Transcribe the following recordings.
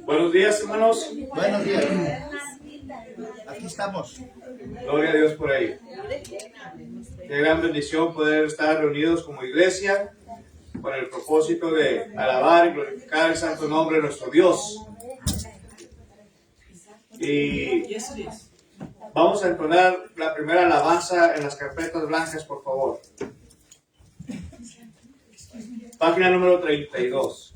Buenos días, hermanos. Buenos días. Aquí estamos. Gloria a Dios por ahí. Qué gran bendición poder estar reunidos como iglesia con el propósito de alabar y glorificar el santo nombre de nuestro Dios. Y vamos a entonar la primera alabanza en las carpetas blancas, por favor. Página número 32.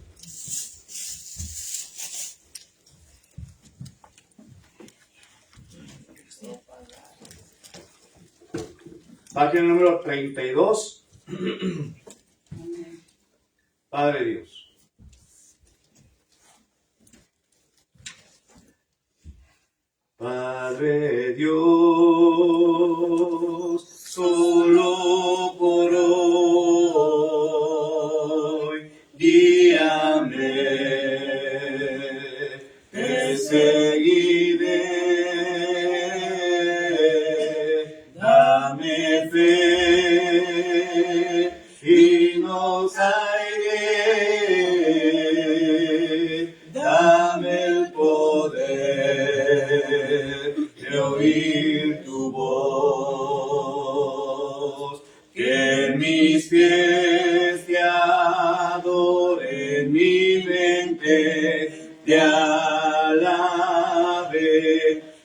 Página número 32. Padre Dios. Padre Dios, solo por hoy, guíame, te seguiré, dame fe y no caeré, dame el poder de oír tu voz, que mis pies te adoren, mi mente te alabe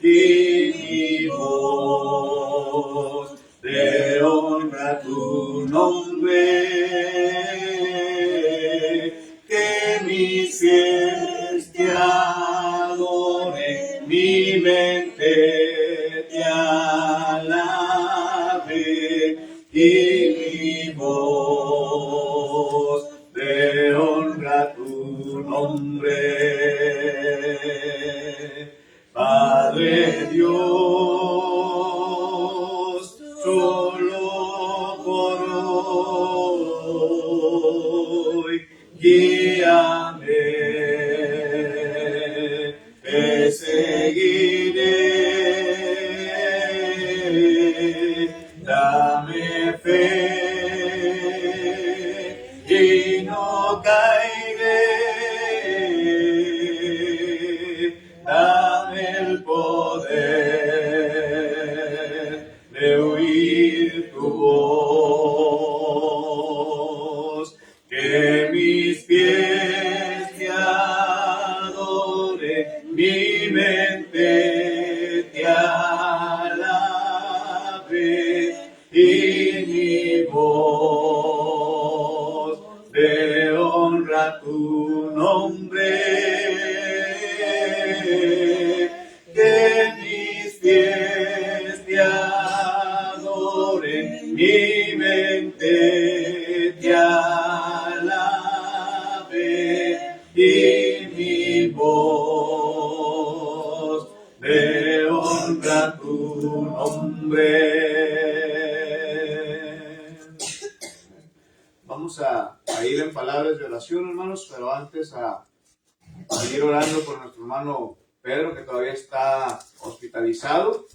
y mi voz te honra tu nombre, que mis pies te adoren, mi mente te alabe y mi voz te honra tu nombre. Padre Dios, solo por hoy, guíame, te seguiré, dame fe y no caeré, dame el poder de oír tu voz, que mis pies te adoren, mi mente te alabe y mi voz te honra tu nombre, que mis pies te adoren, mi mente te alabe y mi voz te honra tu nombre. Vamos a ir en palabras de oración, hermanos, pero antes a ir orando por nuestro hermano Pedro, que todavía está hospitalizado,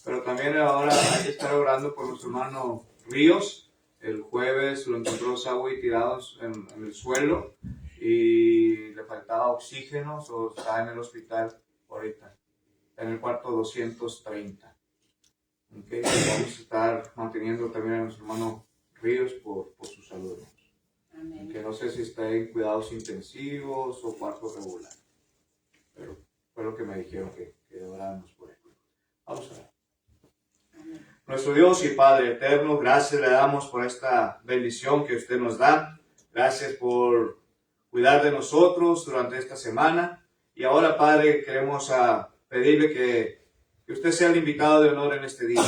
pero también ahora hay que estar orando por nuestro hermano Ríos. El jueves lo encontró Saúl tirado en el suelo y le faltaba oxígeno, o está en el hospital ahorita, en el cuarto 230. Okay. Vamos a estar manteniendo también a nuestro hermano Ríos por su salud. Que no sé si está en cuidados intensivos o cuarto regular, pero fue lo que me dijeron que oráramos por él. Vamos a ver. Nuestro Dios y Padre eterno, gracias le damos por esta bendición que usted nos da. Gracias por cuidar de nosotros durante esta semana. Y ahora, Padre, queremos pedirle que usted sea el invitado de honor en este día.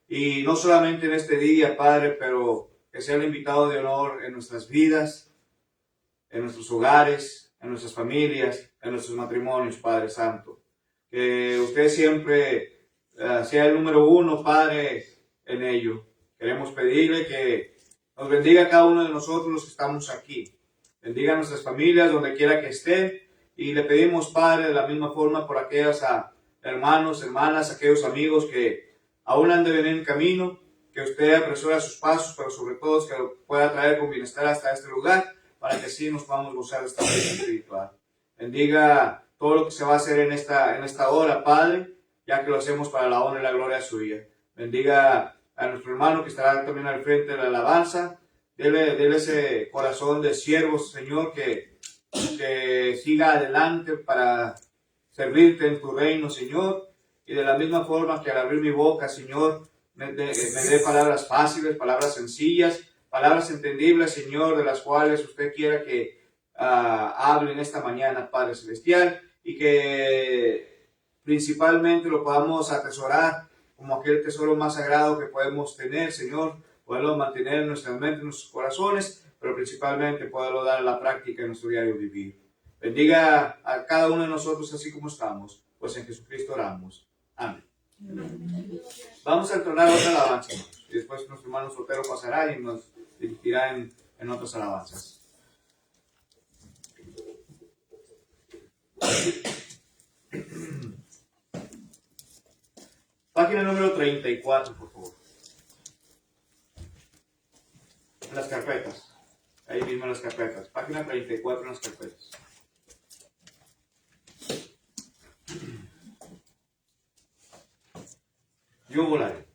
Y no solamente en este día, Padre, pero que sea el invitado de honor en nuestras vidas, en nuestros hogares, en nuestras familias, en nuestros matrimonios, Padre Santo. Que usted siempre sea el número uno, Padre, en ello. Queremos pedirle que nos bendiga a cada uno de nosotros los que estamos aquí. Bendiga a nuestras familias donde quiera que estén. Y le pedimos, Padre, de la misma forma por aquellos hermanos, hermanas, aquellos amigos que aún han de venir en camino, que usted apresura sus pasos, pero sobre todo que lo pueda traer con bienestar hasta este lugar, para que así nos podamos gozar de esta vida espiritual. Bendiga todo lo que se va a hacer en esta hora, Padre, ya que lo hacemos para la honra y la gloria suya. Bendiga a nuestro hermano que estará también al frente de la alabanza. Dele ese corazón de siervo, Señor, que siga adelante para servirte en tu reino, Señor. Y de la misma forma que al abrir mi boca, Señor, me dé palabras fáciles, palabras sencillas, palabras entendibles, Señor, de las cuales usted quiera que hable en esta mañana, Padre Celestial, y que principalmente lo podamos atesorar como aquel tesoro más sagrado que podemos tener, Señor, poderlo mantener en nuestra mente, en nuestros corazones, pero principalmente poderlo dar a la práctica en nuestro diario vivir. Bendiga a cada uno de nosotros así como estamos, pues en Jesucristo oramos. Amén. Vamos a entonar otra alabanza, y después nuestro hermano Sotero pasará y nos dirigirá en otras alabanzas. Página número 34, por favor. En las carpetas. Ahí mismo en las carpetas. Página 34 en las carpetas. Yo volaré.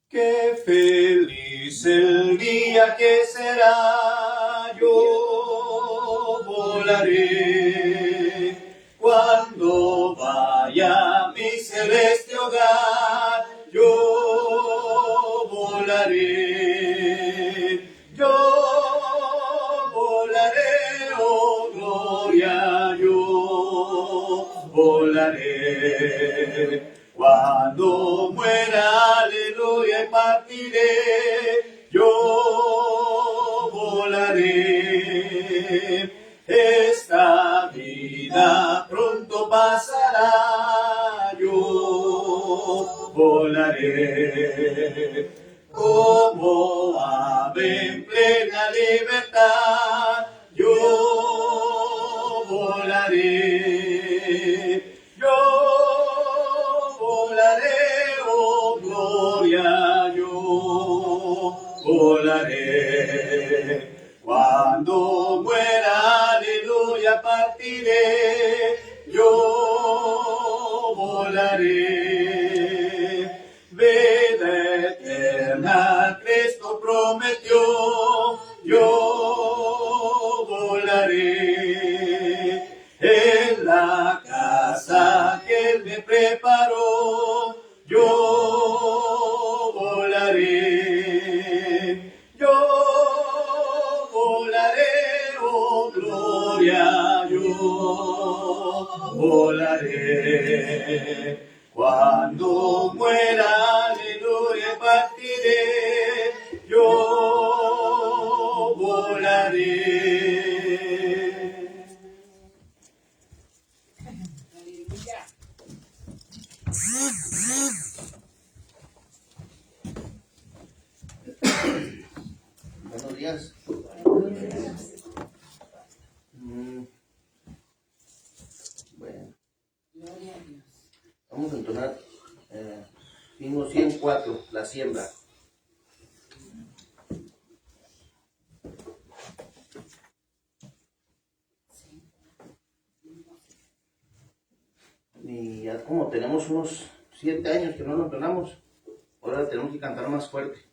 Qué feliz el día que será, yo volaré. Cuando vaya a mi celeste hogar, yo volaré. Yo volaré, oh gloria, yo volaré. Cuando muera, aleluya, y partiré, yo volaré. Esta vida pronto pasará, yo volaré. Como ave en plena libertad, yo volaré. Yo volaré, oh gloria, yo volaré. Cuando muera, aleluya, partiré, yo volaré. Vida eterna, Cristo prometió, yo volaré. En la casa que Él me preparó, yo volaré. Yo volaré, oh gloria, yo volaré. Cuando muera, aleluya, partiré, yo volaré. Buenos días. Bueno. Vamos a entonar himno 104, la siembra. Y ya como tenemos unos 7 años que no lo entonamos, ahora tenemos que cantar más fuerte.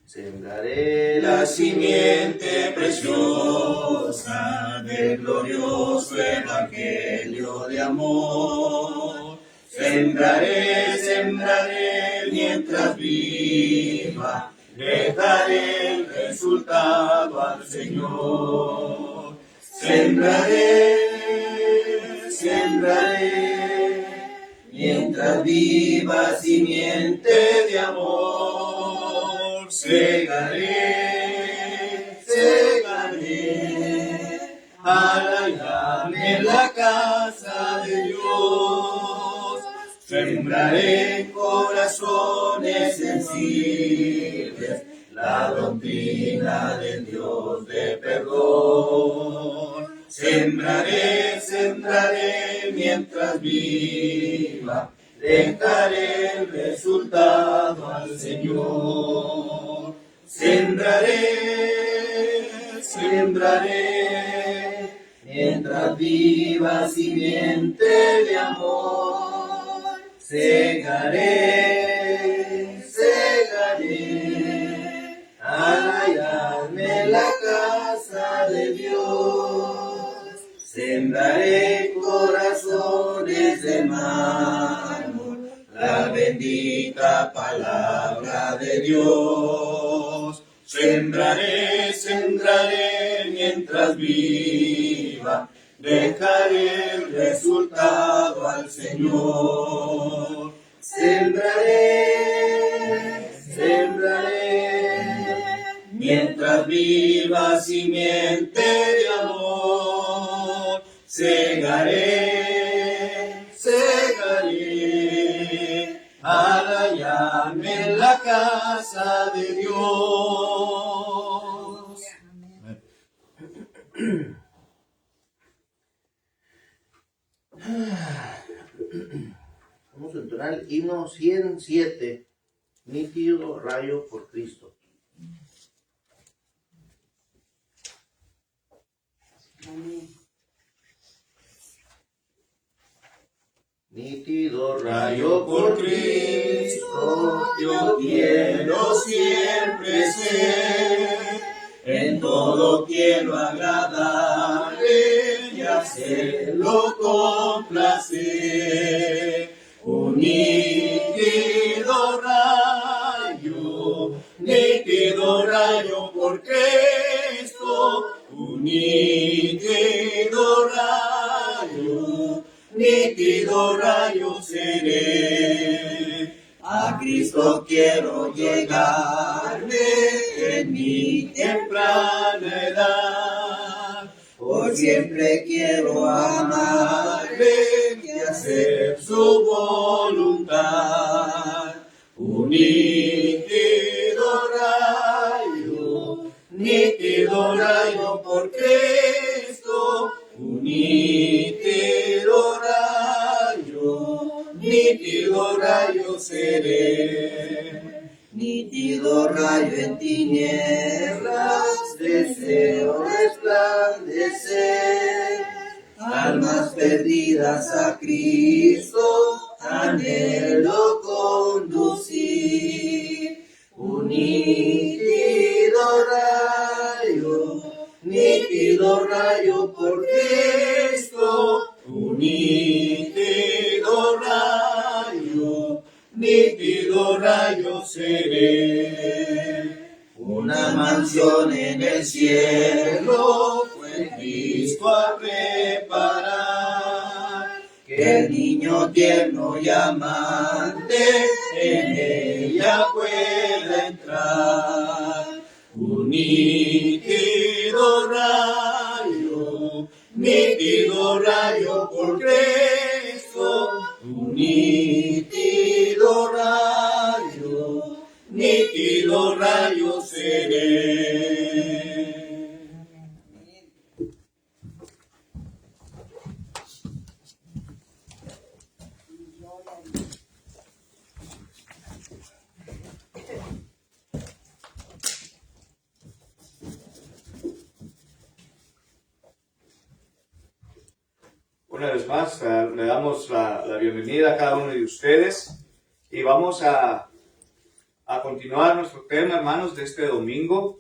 Sembraré la simiente preciosa del glorioso evangelio de amor. Sembraré, sembraré mientras viva, dejaré el resultado al Señor. Sembraré, sembraré, mientras viva simiente de amor. Segaré, segaré, al hallarme en la casa de Dios. Sembraré corazones sensibles la doctrina del Dios de perdón. Sembraré mientras viva, dejaré el resultado al Señor. Sembraré, mientras viva simiente de amor. Segaré, al hallarme la casa de Dios. Sembraré corazones de mármol, la bendita palabra de Dios. Sembraré mientras viva, dejaré el resultado al Señor. Sembraré, mientras viva simiente de amor. Segaré, al hallarme en la casa de Dios. Vamos a entonar el himno 107, nítido rayo por Cristo. Amén. Nítido rayo por Cristo, yo quiero siempre ser, en todo quiero agradarle y hacerlo con placer. Un nítido rayo por Cristo, un nítido rayo seré. A Cristo quiero llegarme en mi temprana edad, por siempre quiero amarle y hacer su voluntad. Un nítido rayo por Cristo, un nítido rayo seré. Nítido rayo en tinieblas, deseo resplandecer. Almas perdidas a Cristo, anhelo conducir. Un nítido rayo por Cristo, un nítido rayo seré. Una mansión en el cielo fue Cristo a preparar, que el niño tierno y amante en ella pueda entrar. Un nítido rayo por Cristo, un nítido rayo seré. Una vez más, le damos la bienvenida a cada uno de ustedes y vamos a continuar nuestro tema, hermanos, de este domingo.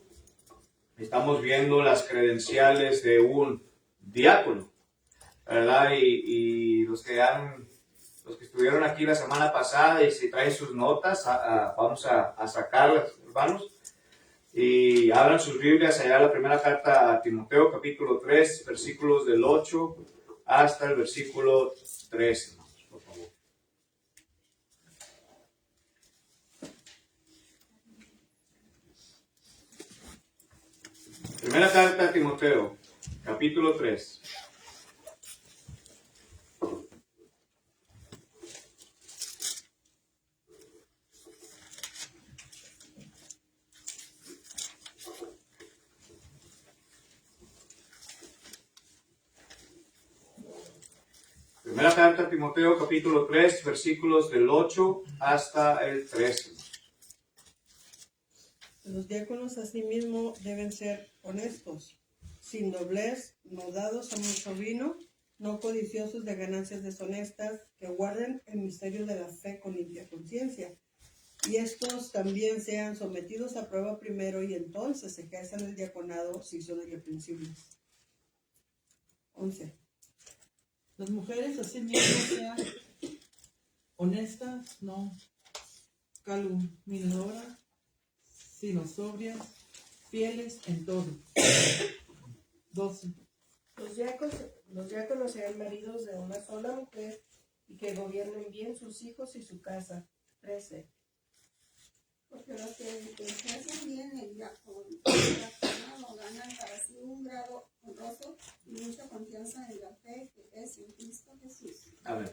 Estamos viendo las credenciales de un diácono, ¿verdad? Y los que estuvieron aquí la semana pasada y si traen sus notas, vamos a sacarlas, hermanos. Y abran sus Biblias allá la primera carta a Timoteo, capítulo 3, versículos del 8 hasta el versículo 13, hermanos, por favor. Primera carta a Timoteo, capítulo 3. Primera carta a Timoteo, capítulo 3, versículos del 8 hasta el 13. Los diáconos asimismo deben ser honestos, sin doblez, no dados a mucho vino, no codiciosos de ganancias deshonestas, que guarden el misterio de la fe con limpia conciencia. Y estos también sean sometidos a prueba primero y entonces ejerzan el diaconado si son irreprensibles. 11. Las mujeres asimismo sean honestas, no calumniadoras, sino sobrias, fieles en todo. 12. Los diáconos sean maridos de una sola mujer y que gobiernen bien sus hijos y su casa. 13. Porque los que ejercen bien el diaconado ganan para sí un grado honroso y mucha confianza en la fe que es en Cristo Jesús. Amén.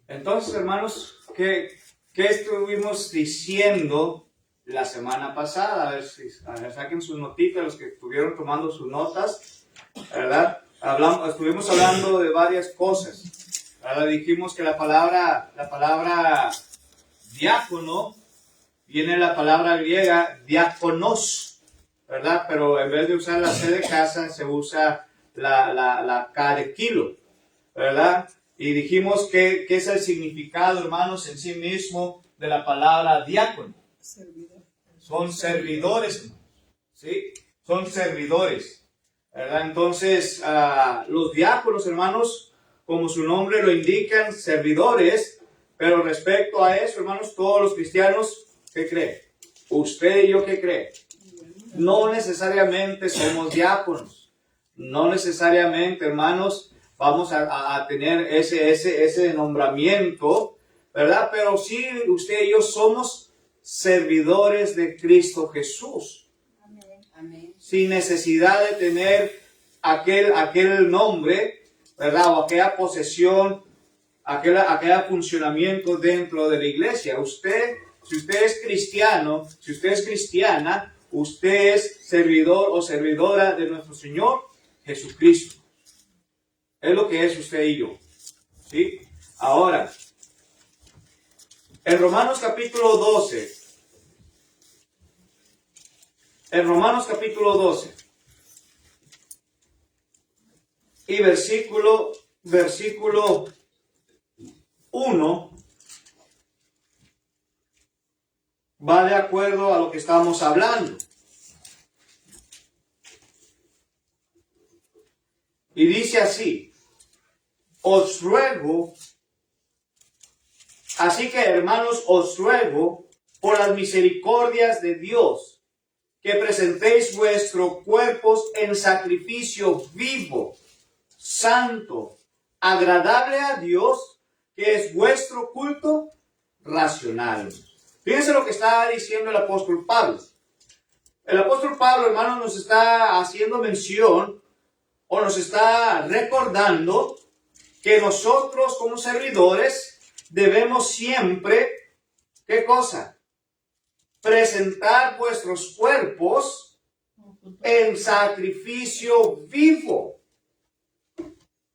Entonces, hermanos, ¿qué estuvimos diciendo la semana pasada? A ver, saquen sus notitas, los que estuvieron tomando sus notas, ¿verdad? Estuvimos hablando de varias cosas. Ahora dijimos que la palabra diácono viene la palabra griega diáconos, ¿verdad? Pero en vez de usar la C de casa, se usa la K de kilo, ¿verdad? Y dijimos que es el significado, hermanos, en sí mismo de la palabra diácono. Servidor. Son servidores, hermanos, ¿sí? Son servidores, ¿verdad? Entonces, los diáconos, hermanos, como su nombre lo indican, servidores, pero respecto a eso, hermanos, todos los cristianos, ¿qué creen? Usted y yo, ¿qué creen? No necesariamente somos diáconos. No necesariamente, hermanos, vamos a tener ese nombramiento, ¿verdad? Pero sí, usted y yo somos servidores de Cristo Jesús. Amén. Sin necesidad de tener aquel nombre, ¿verdad? O aquella posesión, aquel funcionamiento dentro de la iglesia. Si usted es cristiano, si usted es cristiana, usted es servidor o servidora de nuestro Señor Jesucristo. Es lo que es usted y yo. ¿Sí? Ahora, en Romanos capítulo 12. En Romanos capítulo 12. Y versículo 1. Va de acuerdo a lo que estamos hablando. Y dice así: os ruego, así que hermanos, os ruego por las misericordias de Dios, que presentéis vuestros cuerpos en sacrificio vivo, santo, agradable a Dios, que es vuestro culto racional. Fíjense lo que está diciendo el apóstol Pablo. El apóstol Pablo, hermanos, nos está haciendo mención o nos está recordando que nosotros como servidores debemos siempre, ¿qué cosa? Presentar vuestros cuerpos en sacrificio vivo.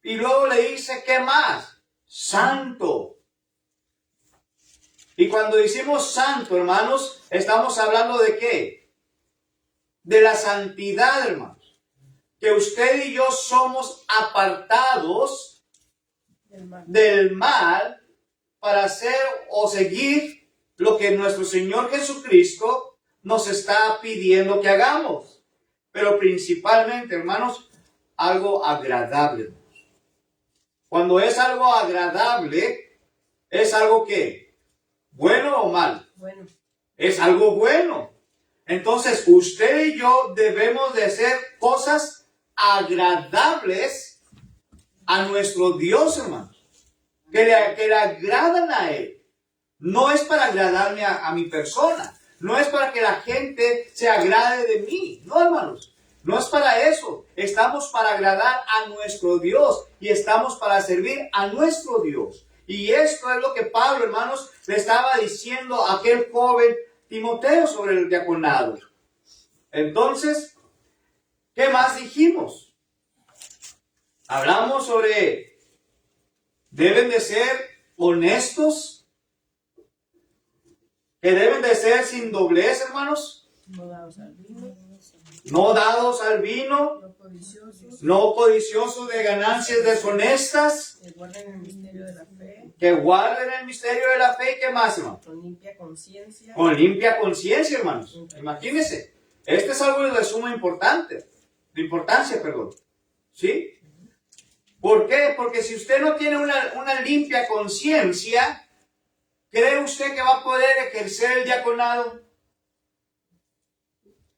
Y luego le dice, ¿qué más? Santo. Y cuando decimos santo, hermanos, estamos hablando de ¿qué? De la santidad, hermanos. Que usted y yo somos apartados del mal para hacer o seguir lo que nuestro Señor Jesucristo nos está pidiendo que hagamos. Pero principalmente, hermanos, algo agradable. Cuando es algo agradable, es algo que, ¿bueno o mal? Bueno. Es algo bueno. Entonces, usted y yo debemos de hacer cosas agradables a nuestro Dios, hermanos. Que le agradan a Él. No es para agradarme a mi persona. No es para que la gente se agrade de mí. No, hermanos. No es para eso. Estamos para agradar a nuestro Dios. Y estamos para servir a nuestro Dios. Y esto es lo que Pablo, hermanos, le estaba diciendo a aquel joven Timoteo sobre el diaconado. Entonces, ¿qué más dijimos? Hablamos sobre deben de ser honestos, que deben de ser sin doblez, hermanos, No dados al vino, no dados al vino, no codiciosos, no codiciosos de ganancias deshonestas, que guarden el misterio de la fe, que guarden el misterio de la fe. ¿Qué más, hermano? con limpia conciencia. Con limpia conciencia, hermanos. Imagínense, este es algo de suma importancia, ¿sí? ¿Por qué? Porque si usted no tiene una limpia conciencia, ¿cree usted que va a poder ejercer el diaconado?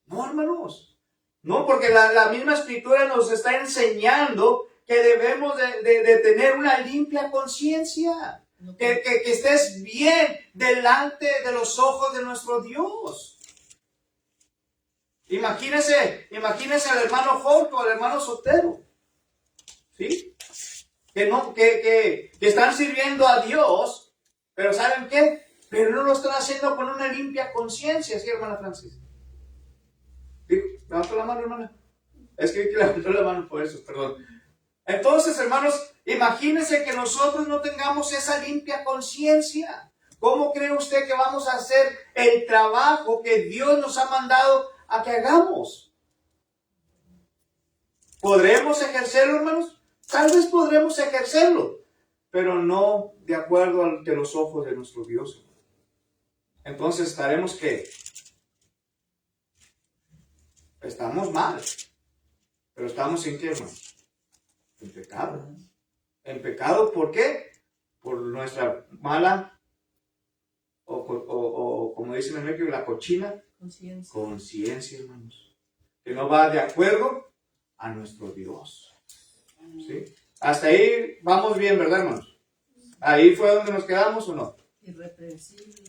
No, hermanos. No, porque la misma escritura nos está enseñando que debemos de tener una limpia conciencia. Que estés bien delante de los ojos de nuestro Dios. Imagínese al hermano Jorge o al hermano Sotero. ¿Sí? Que están sirviendo a Dios, pero ¿saben qué? Pero no lo están haciendo con una limpia conciencia, ¿sí, hermana Francis? ¿Levantó la mano, hermana? Es que vi que levantó la mano por eso, perdón. Entonces, hermanos, imagínense que nosotros no tengamos esa limpia conciencia. ¿Cómo cree usted que vamos a hacer el trabajo que Dios nos ha mandado a que hagamos? ¿Podremos ejercerlo, hermanos? Tal vez podremos ejercerlo, pero no de acuerdo ante los ojos de nuestro Dios. Entonces estaremos que estamos mal, pero estamos en qué, hermano? En pecado. En pecado, ¿por qué? Por nuestra mala, o como dicen en México, la cochina conciencia, hermanos. Que no va de acuerdo a nuestro Dios. ¿Sí? Hasta ahí vamos bien, ¿verdad, hermanos? Ahí fue donde nos quedamos, ¿o no?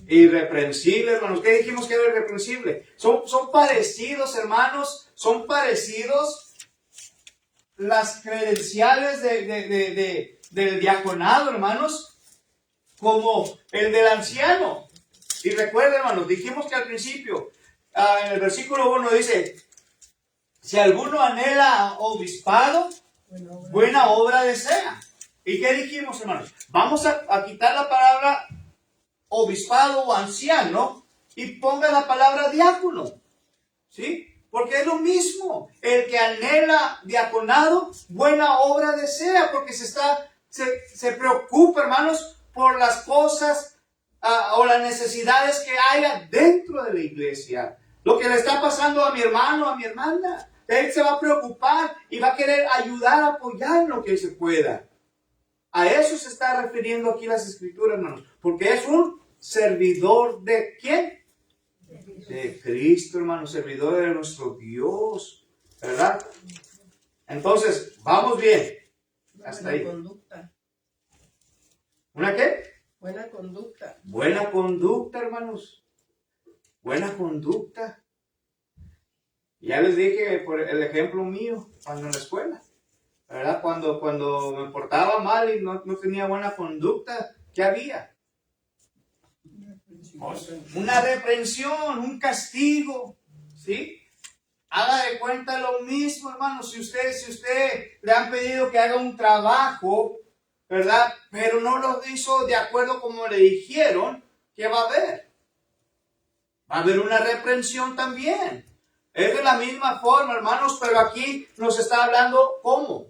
Irreprensible, hermanos. ¿Qué dijimos que era irreprensible? Son parecidos, hermanos. Son parecidos las credenciales del diaconado, hermanos, como el del anciano. Y recuerden, hermanos, dijimos que al principio, en el versículo 1 dice, si alguno anhela obispado, buena obra desea. ¿Y qué dijimos, hermanos? Vamos a quitar la palabra obispado o anciano y ponga la palabra diácono. ¿Sí? Porque es lo mismo. El que anhela diaconado, buena obra desea, porque se preocupa, hermanos, por las cosas o las necesidades que haya dentro de la iglesia. Lo que le está pasando a mi hermano, a mi hermana. Él se va a preocupar y va a querer ayudar, apoyar lo que se pueda. A eso se está refiriendo aquí las escrituras, hermanos. Porque es un servidor de ¿quién? De Cristo, hermano, servidor de nuestro Dios, ¿verdad? Entonces, vamos bien. Hasta ahí. Conducta. ¿Una qué? Buena conducta. Buena conducta, hermanos. Buena conducta. Ya les dije por el ejemplo mío, cuando en la escuela, ¿verdad? Cuando me portaba mal y no tenía buena conducta, ¿qué había? Una reprensión, un castigo, ¿sí? Haga de cuenta lo mismo, hermano. Si usted le han pedido que haga un trabajo, ¿verdad? Pero no lo hizo de acuerdo como le dijeron, ¿qué va a haber? Va a haber una reprensión también. Es de la misma forma, hermanos, pero aquí nos está hablando ¿cómo?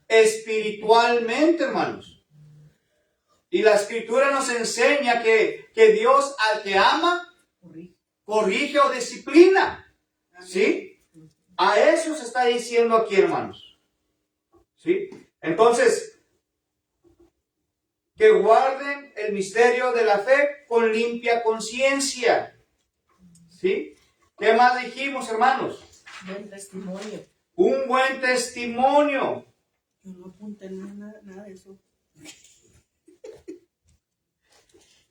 Espiritualmente, hermanos. Y la escritura nos enseña que Dios al que ama, corrige o disciplina. ¿Sí? A eso se está diciendo aquí, hermanos. ¿Sí? Entonces, que guarden el misterio de la fe con limpia conciencia. ¿Sí? ¿Qué más dijimos, hermanos? Buen testimonio. Un buen testimonio. Yo no apunté nada de eso.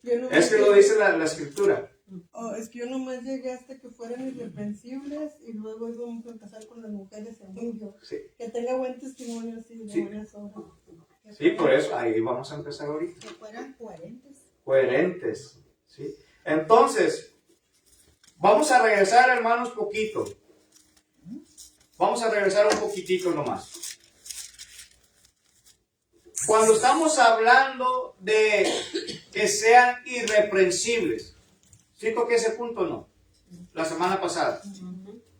Es que lo dice la escritura. Es que yo nomás llegué hasta que fueran irreprensibles y luego íbamos a empezar con las mujeres en Indio. Sí. Que tenga buen testimonio, sí, de buenas obras. Sí, por eso, ahí vamos a empezar ahorita. Que fueran coherentes. Coherentes, ¿sí? Entonces, vamos a regresar, hermanos, poquito. Vamos a regresar un poquitito nomás. Cuando estamos hablando de que sean irreprensibles, ¿sí toqué ese punto o no? La semana pasada.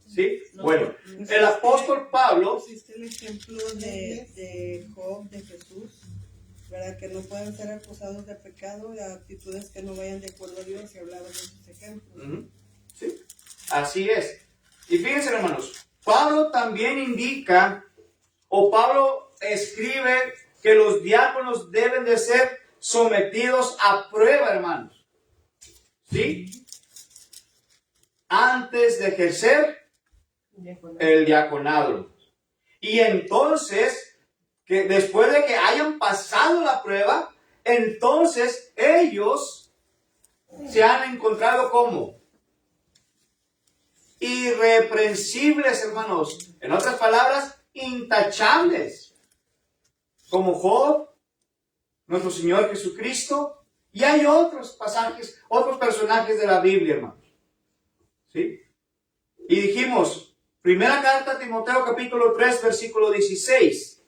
¿Sí? Bueno, el apóstol Pablo, Existe el ejemplo de Job, de Jesús, ¿verdad? Que no pueden ser acusados de pecado, de actitudes que no vayan de acuerdo a Dios, y hablaba de esos ejemplos. ¿sí? Así es. Y fíjense, hermanos, Pablo también indica, o Pablo escribe, que los diáconos deben de ser sometidos a prueba, hermanos. ¿Sí? Antes de ejercer el diaconado. Y entonces, que después de que hayan pasado la prueba, entonces ellos se han encontrado como irreprensibles, hermanos. En otras palabras, intachables. Como Job, nuestro Señor Jesucristo. Y hay otros pasajes, otros personajes de la Biblia, hermanos. ¿Sí? Y dijimos, primera carta a Timoteo capítulo 3, versículo 16.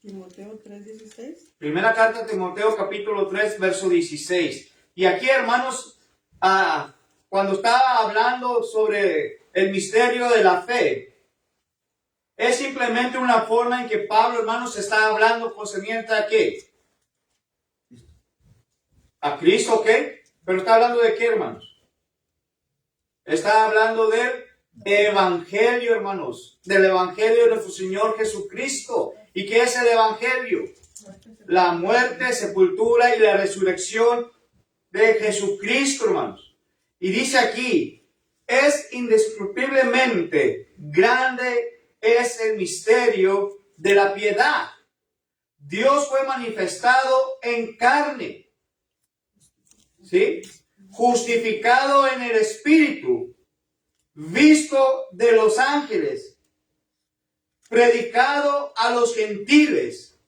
Timoteo 3:16. Primera carta a Timoteo capítulo 3, verso 16. Y aquí, hermanos, cuando estaba hablando sobre el misterio de la fe, es simplemente una forma en que Pablo, hermanos, está hablando concerniente a qué? A Cristo, ¿ok? Pero está hablando de qué, hermanos? Está hablando del Evangelio, hermanos. Del Evangelio de nuestro Señor Jesucristo. ¿Y qué es el Evangelio? La muerte, sepultura y la resurrección de Jesucristo, hermanos. Y dice aquí, es indescriptiblemente grande es el misterio de la piedad. Dios fue manifestado en carne, ¿sí? Justificado en el Espíritu, visto de los ángeles, predicado a los gentiles,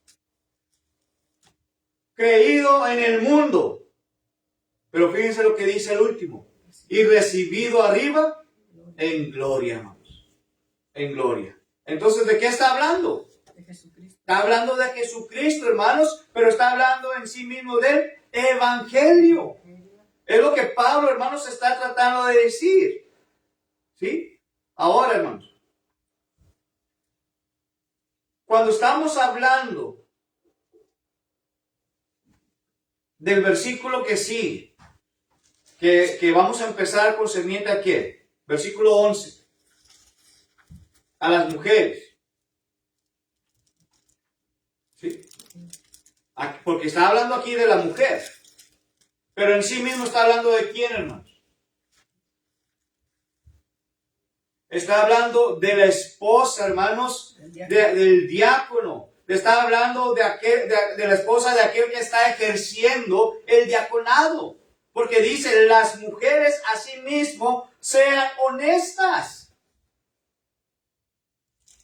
creído en el mundo. Pero fíjense lo que dice el último. Y recibido arriba en gloria, hermanos. En gloria. Entonces, ¿de qué está hablando? De Jesucristo. Está hablando de Jesucristo, hermanos, pero está hablando en sí mismo del Evangelio. Es lo que Pablo, hermanos, está tratando de decir. ¿Sí? Ahora, hermanos, cuando estamos hablando del versículo que sigue, que vamos a empezar concerniente a qué? Versículo 11. A las mujeres. ¿Sí? Porque está hablando aquí de la mujer. Pero en sí mismo está hablando de quién, hermanos. Está hablando de la esposa, hermanos, del diácono. Está hablando de la esposa de aquel que está ejerciendo el diaconado. Porque dice, las mujeres asimismo sean honestas.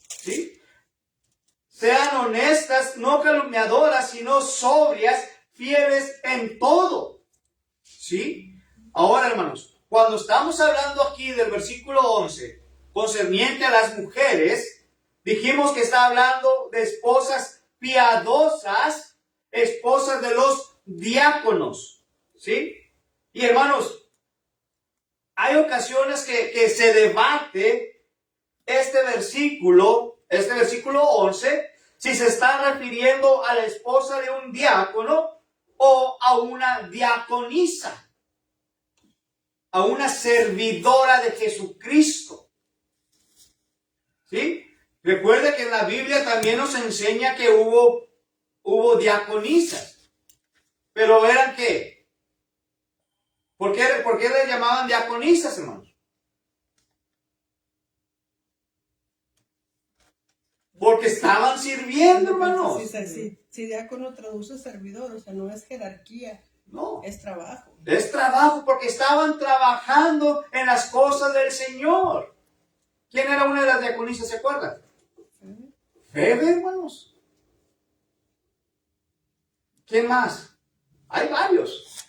¿Sí? Sean honestas, no calumniadoras, sino sobrias, fieles en todo. ¿Sí? Ahora, hermanos, cuando estamos hablando aquí del versículo 11, concerniente a las mujeres, dijimos que está hablando de esposas piadosas, esposas de los diáconos. ¿Sí? Y hermanos, hay ocasiones que se debate este versículo 11, si se está refiriendo a la esposa de un diácono o a una diaconisa, a una servidora de Jesucristo. ¿Sí? Recuerde que en la Biblia también nos enseña que hubo diaconisas. Pero ¿eran qué? ¿Por qué le llamaban diaconisas, hermanos? Porque estaban sirviendo, hermanos. Si diácono traduce servidor, o sea, no es jerarquía, No. es trabajo. Es trabajo porque estaban trabajando en las cosas del Señor. ¿Quién era una de las diaconisas? ¿Se acuerdan? Febe, hermanos. ¿Quién más? Hay varios.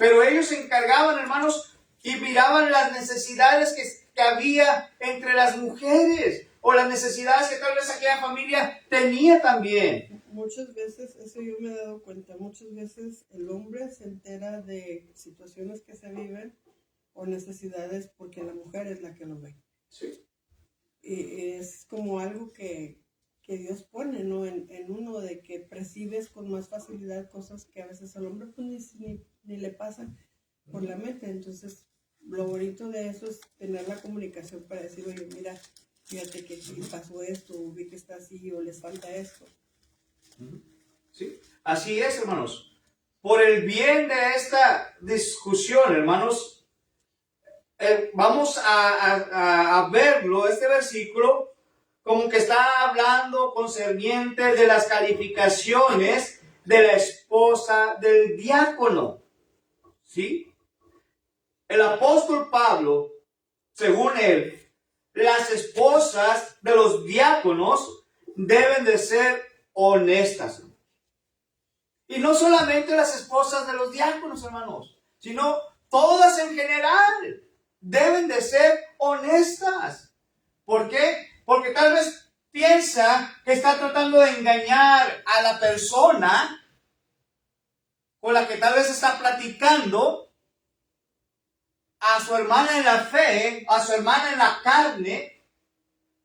pero ellos se encargaban, hermanos, y miraban las necesidades que había entre las mujeres, o las necesidades que tal vez aquella familia tenía también. Muchas veces, eso yo me he dado cuenta, muchas veces el hombre se entera de situaciones que se viven o necesidades porque la mujer es la que lo ve. Sí. Y es como algo que Dios pone, ¿no? En uno, de que percibes con más facilidad cosas que a veces al hombre pues ni le pasan por la mente. Entonces, lo bonito de eso es tener la comunicación para decir, oye, mira, fíjate que aquí pasó esto, o vi que está así, o les falta esto. ¿Sí? Así es, hermanos. Por el bien de esta discusión, hermanos, vamos a verlo, este versículo, como que está hablando concerniente de las calificaciones de la esposa del diácono. ¿Sí? El apóstol Pablo, según él, las esposas de los diáconos deben de ser honestas. Y no solamente las esposas de los diáconos, hermanos, sino todas en general deben de ser honestas. ¿Por qué? Porque tal vez piensa que está tratando de engañar a la persona con la que tal vez está platicando, a su hermana en la fe, a su hermana en la carne,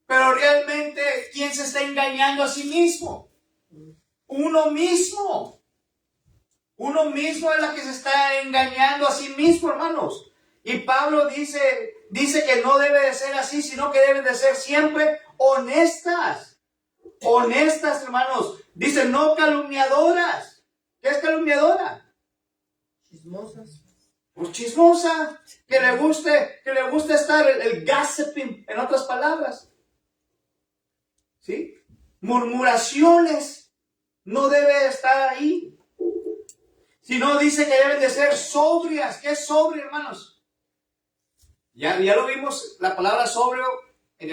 pero realmente, ¿quién se está engañando a sí mismo? Uno mismo. Uno mismo es la que se está engañando a sí mismo, hermanos. Y Pablo dice que no debe de ser así, sino que deben de ser siempre honestas. Honestas, hermanos. Dice, no calumniadoras. ¿Qué es calumniadora? Chismosas. Pues chismosa, que le guste estar el gossiping, en otras palabras. ¿Sí? Murmuraciones, no debe estar ahí. Sino dice que deben de ser sobrias. ¿Qué es sobrio, hermanos? Ya lo vimos, la palabra sobrio en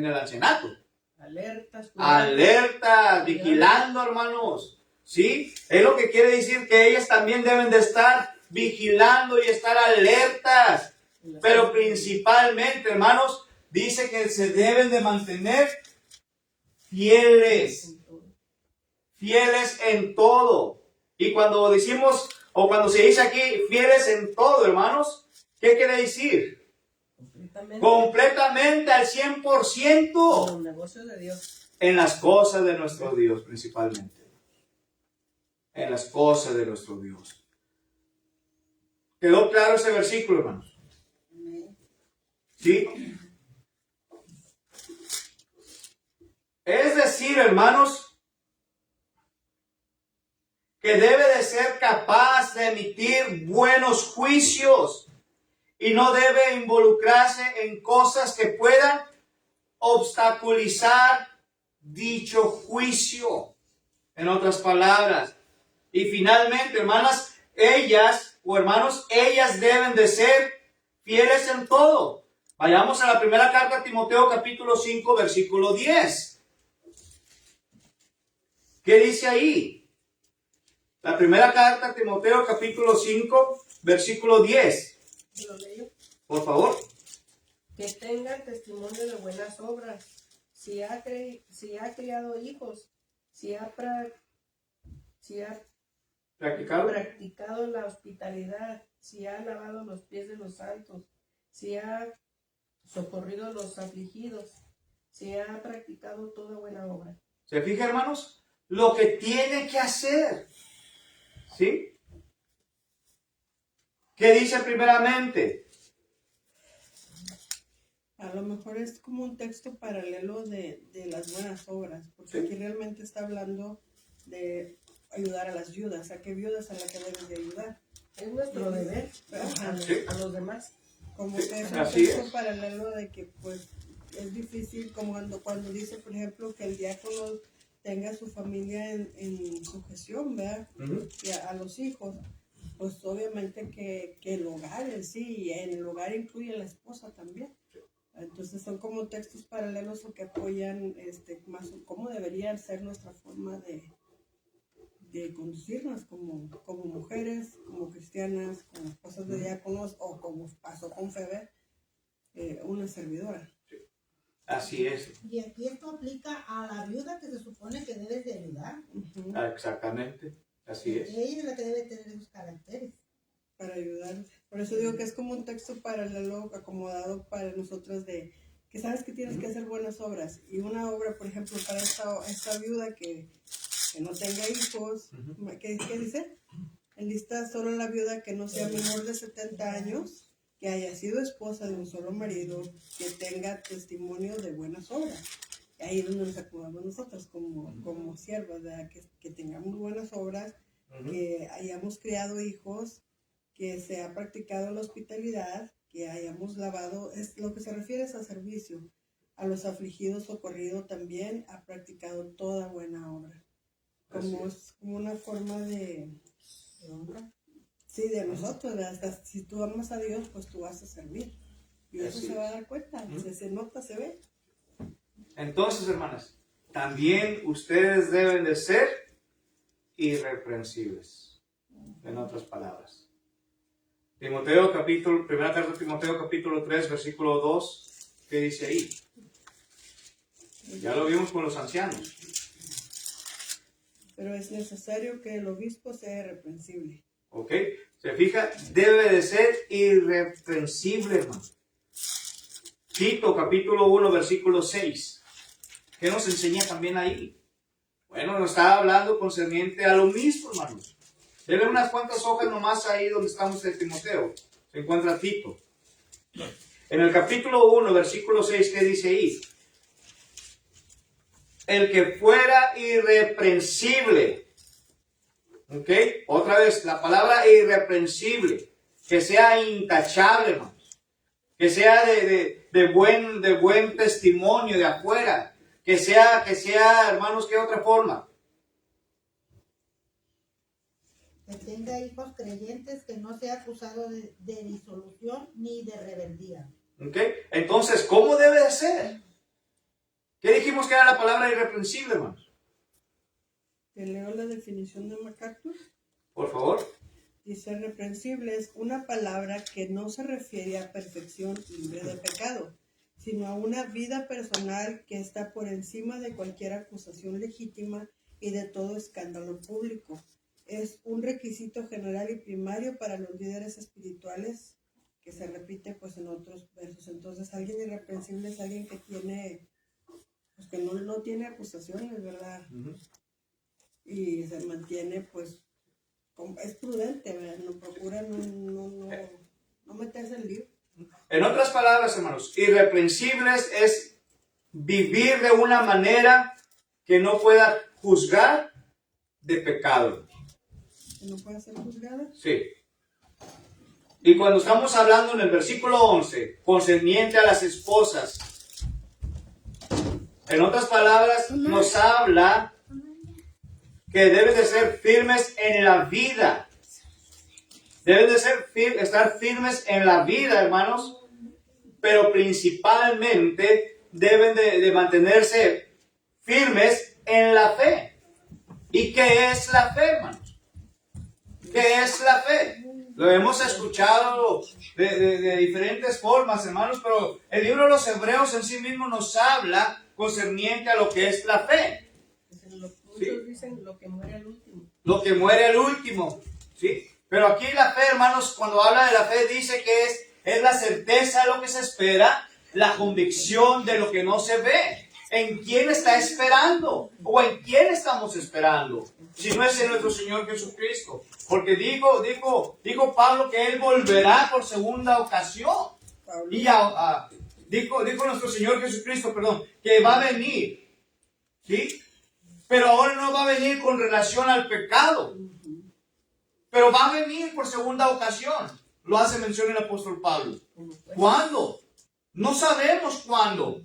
el ancianato. Alertas. Alerta, vigilando, hermanos. ¿Sí? Es lo que quiere decir que ellas también deben de estar vigilando y estar alertas. Pero principalmente, hermanos, dice que se deben de mantener fieles. Fieles en todo. Y cuando decimos, o cuando se dice aquí, fieles en todo, hermanos, ¿qué quiere decir? Completamente al 100%. En los negocios de Dios. En las cosas de nuestro Dios, principalmente. En las cosas de nuestro Dios. ¿Quedó claro ese versículo, hermanos? ¿Sí? Es decir, hermanos, que debe de ser capaz de emitir buenos juicios y no debe involucrarse en cosas que puedan obstaculizar dicho juicio. En otras palabras. Y finalmente, hermanas, ellas deben de ser fieles en todo. Vayamos a la primera carta a Timoteo, capítulo 5, versículo 10. ¿Qué dice ahí? La primera carta a Timoteo, capítulo 5, versículo 10. ¿Lo leo? Por favor. Que tengan testimonio de buenas obras. Si ha criado hijos, si ha practicado la hospitalidad, si ha lavado los pies de los santos, si ha socorrido a los afligidos, si ha practicado toda buena obra. ¿Se fija, hermanos? Lo que tiene que hacer. ¿Sí? ¿Qué dice primeramente? A lo mejor es como un texto paralelo de las buenas obras, porque aquí realmente está hablando de ayudar a las viudas. ¿A qué viudas a la que debes de ayudar? Es nuestro deber a los demás. Como que es un Así texto es. paralelo de que pues es difícil, como cuando dice, por ejemplo, que el diácono tenga su familia en sujeción, ¿verdad? Y a los hijos, pues obviamente que el hogar en sí, y en el hogar incluye a la esposa también. Entonces son como textos paralelos o que apoyan más cómo debería ser nuestra forma de conducirnos como mujeres, como cristianas, como esposas de diáconos o como pasó con Febe, una servidora. Así es. Y aquí esto aplica a la viuda que se supone que debes de ayudar. Ujú. Exactamente. Así es. Ella es la que debe tener esos caracteres. Para ayudar. Por eso digo que es como un texto paralelo acomodado para nosotras de que sabes que tienes que hacer buenas obras. Y una obra, por ejemplo, para esta viuda que no tenga hijos, ¿qué dice? Enlista solo la viuda que no sea menor de 70 años, que haya sido esposa de un solo marido, que tenga testimonio de buenas obras. Y ahí es donde nos acomodamos nosotros como siervas, ¿verdad? Que tengamos buenas obras, que hayamos criado hijos, que se ha practicado la hospitalidad, que hayamos lavado, es lo que se refiere es a servicio, a los afligidos socorrido también, ha practicado toda buena obra. Como es como una forma de honra. Sí, de nosotros, hasta si tú amas a Dios, pues tú vas a servir. Y eso Así se va a dar cuenta, se nota, se ve. Entonces, hermanas, también ustedes deben de ser irreprensibles. En otras palabras. Timoteo capítulo, primera carta de Timoteo capítulo 3, versículo 2, ¿qué dice ahí? Ya lo vimos con los ancianos. Pero es necesario que el obispo sea irreprensible. ¿Ok? ¿Se fija? Debe de ser irreprensible, hermano. Tito capítulo 1, versículo 6. ¿Qué nos enseña también ahí? Bueno, nos está hablando concerniente a lo mismo, hermanos. Dele unas cuantas hojas nomás ahí donde estamos en Timoteo. Se encuentra Tito. En el capítulo 1, versículo 6, ¿qué dice ahí? El que fuera irreprensible. ¿Ok? Otra vez, la palabra irreprensible. Que sea intachable, hermanos. Que sea de buen testimonio de afuera. Que sea, hermanos, ¿qué otra forma? Que tenga hijos creyentes, que no sea acusado de disolución ni de rebeldía. ¿Ok? Entonces, ¿cómo debe de ser? ¿Qué dijimos que era la palabra irreprensible, hermanos? Te leo la definición de MacArthur. Por favor. Dice, reprensible es una palabra que no se refiere a perfección libre de pecado, sino a una vida personal que está por encima de cualquier acusación legítima y de todo escándalo público. Es un requisito general y primario para los líderes espirituales que se repite pues en otros versos. Entonces, alguien irreprensible es alguien que tiene, pues que no tiene acusaciones, ¿verdad? Y se mantiene pues, es prudente, ¿verdad? No procura no meterse en lío. En otras palabras, hermanos, irreprensibles es vivir de una manera que no pueda juzgar de pecado. ¿Que no puede ser juzgada? Sí. Y cuando estamos hablando en el versículo 11, concerniente a las esposas, en otras palabras, nos habla que deben de ser firmes en la vida. Deben de estar firmes en la vida, hermanos, pero principalmente deben de mantenerse firmes en la fe. ¿Y qué es la fe, hermanos? ¿Qué es la fe? Lo hemos escuchado de diferentes formas, hermanos, pero el libro de los Hebreos en sí mismo nos habla concerniente a lo que es la fe. Muchos dicen lo que muere al último. Lo que muere al último, ¿sí? Pero aquí la fe, hermanos, cuando habla de la fe, dice que es la certeza de lo que se espera, la convicción de lo que no se ve. ¿En quién está esperando? ¿O en quién estamos esperando? Si no es en nuestro Señor Jesucristo. Porque dijo Pablo que Él volverá por segunda ocasión. Y dijo nuestro Señor Jesucristo, que va a venir. ¿Sí? Pero ahora no va a venir con relación al pecado. Pero va a venir por segunda ocasión. Lo hace mención el apóstol Pablo. ¿Cuándo? No sabemos cuándo.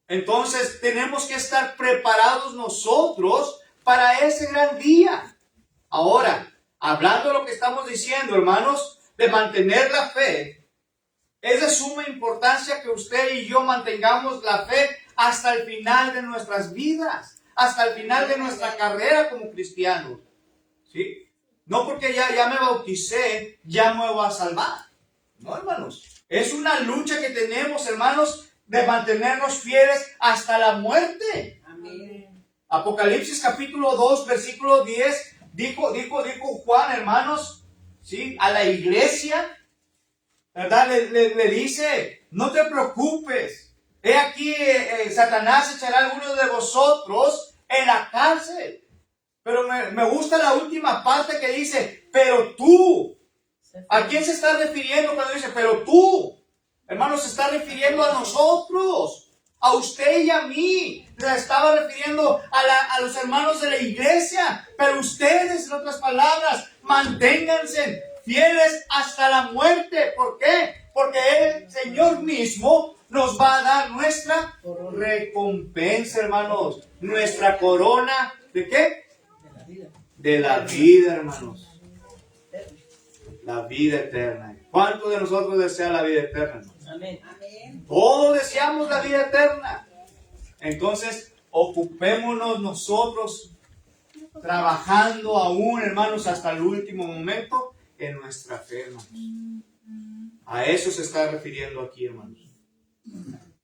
Entonces tenemos que estar preparados nosotros para ese gran día. Ahora, hablando de lo que estamos diciendo, hermanos, de mantener la fe, es de suma importancia que usted y yo mantengamos la fe hasta el final de nuestras vidas, hasta el final de nuestra carrera como cristianos. ¿Sí? No porque ya me bauticé, ya me voy a salvar. No, hermanos. Es una lucha que tenemos, hermanos, de mantenernos fieles hasta la muerte. Amén. Apocalipsis capítulo 2, versículo 10, dijo Juan, hermanos, ¿sí? A la iglesia, ¿verdad? Le dice, no te preocupes. He aquí, Satanás echará a algunos de vosotros en la cárcel. Pero me gusta la última parte que dice, pero tú. ¿A quién se está refiriendo cuando dice, pero tú? Hermanos, se está refiriendo a nosotros, a usted y a mí. Se estaba refiriendo a los hermanos de la iglesia. Pero ustedes, en otras palabras, manténganse fieles hasta la muerte. ¿Por qué? Porque el Señor mismo nos va a dar nuestra recompensa, hermanos. Nuestra corona, ¿de qué? De la vida, hermanos. La vida eterna. ¿Cuántos de nosotros desean la vida eterna, hermanos? Amén. Todos deseamos la vida eterna. Entonces, ocupémonos nosotros trabajando aún, hermanos, hasta el último momento en nuestra fe, hermanos. A eso se está refiriendo aquí, hermanos.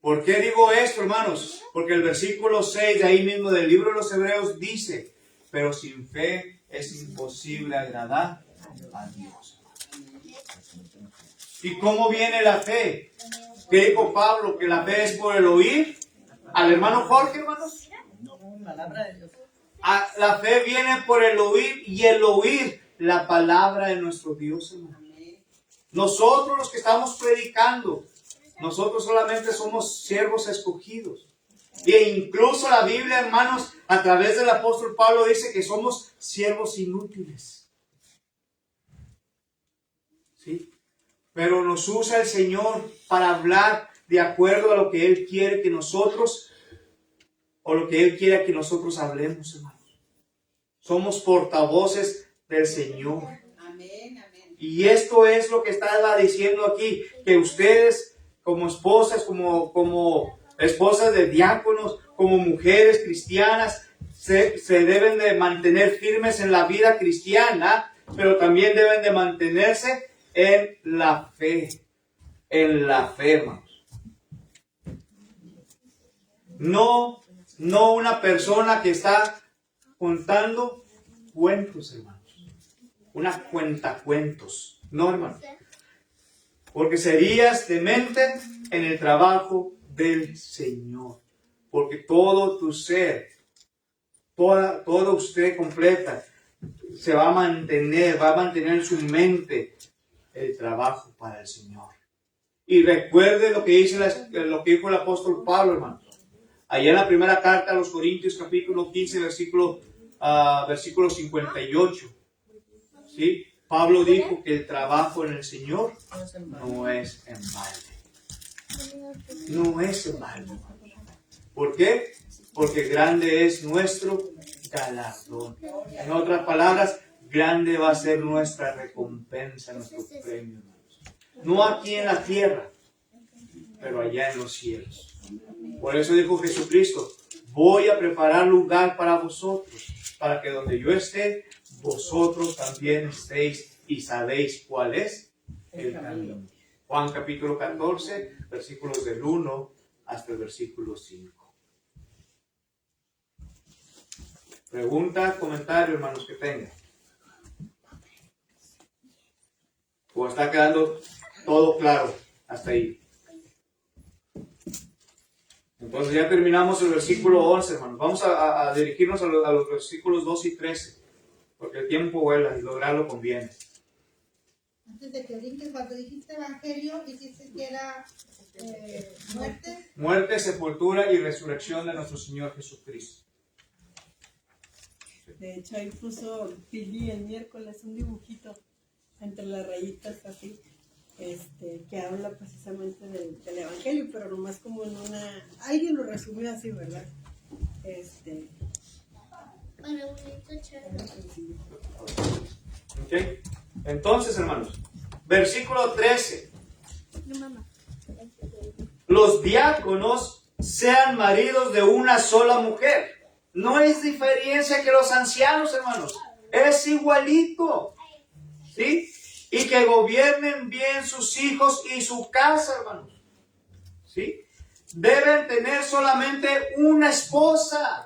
¿Por qué digo esto, hermanos? Porque el versículo 6 de ahí mismo del libro de los Hebreos dice, pero sin fe es imposible agradar a Dios. ¿Y cómo viene la fe? ¿Qué dijo Pablo? Que la fe es por el oír. Al hermano Jorge, hermanos. Palabra de Dios. La fe viene por el oír y el oír la palabra de nuestro Dios, hermano. Nosotros los que estamos predicando, nosotros solamente somos siervos escogidos. E incluso la Biblia, hermanos, a través del apóstol Pablo dice que somos siervos inútiles. ¿Sí? Pero nos usa el Señor para hablar de acuerdo a lo que Él quiere que nosotros, o lo que Él quiere que nosotros hablemos, hermanos. Somos portavoces del Señor. Amén, amén. Y esto es lo que estaba diciendo aquí, que ustedes como esposas, como esposas de diáconos, como mujeres cristianas, se deben de mantener firmes en la vida cristiana, pero también deben de mantenerse en la fe, hermanos. No una persona que está contando cuentos, hermanos. Una cuentacuentos. No, hermanos. Porque serías demente en el trabajo del Señor. Porque todo tu ser, toda usted completa, se va a mantener en su mente el trabajo para el Señor. Y recuerde lo que dijo el apóstol Pablo, hermanos. Allá en la primera carta a los Corintios, capítulo 15, versículo 58. ¿Sí? Pablo dijo que el trabajo en el Señor no es en balde. No es en balde. ¿Por qué? Porque grande es nuestro galardón. En otras palabras, grande va a ser nuestra recompensa, nuestro premio, hermanos. No aquí en la tierra, pero allá en los cielos. Por eso dijo Jesucristo, voy a preparar lugar para vosotros, para que donde yo esté, vosotros también estéis y sabéis cuál es el camino. Juan capítulo 14, versículos del 1 hasta el versículo 5. Pregunta, comentario, hermanos, que tengan. ¿O está quedando todo claro hasta ahí? Entonces ya terminamos el versículo 11, hermanos. Vamos a dirigirnos a los versículos 2 y 13, porque el tiempo vuela y lograrlo conviene. Antes de que brinques, cuando dijiste evangelio, dijiste que era muerte. Muerte, sepultura y resurrección de nuestro Señor Jesucristo. De hecho, ahí puso Pili el miércoles un dibujito entre las rayitas así, que habla precisamente del evangelio, pero nomás como en una... Alguien lo resumió así, ¿verdad? ¿Ok? Entonces, hermanos, versículo 13. Los diáconos sean maridos de una sola mujer. No es diferencia que los ancianos, hermanos. es igualito. ¿Sí? Y que gobiernen bien sus hijos y su casa, hermanos. ¿Sí? Deben tener solamente una esposa.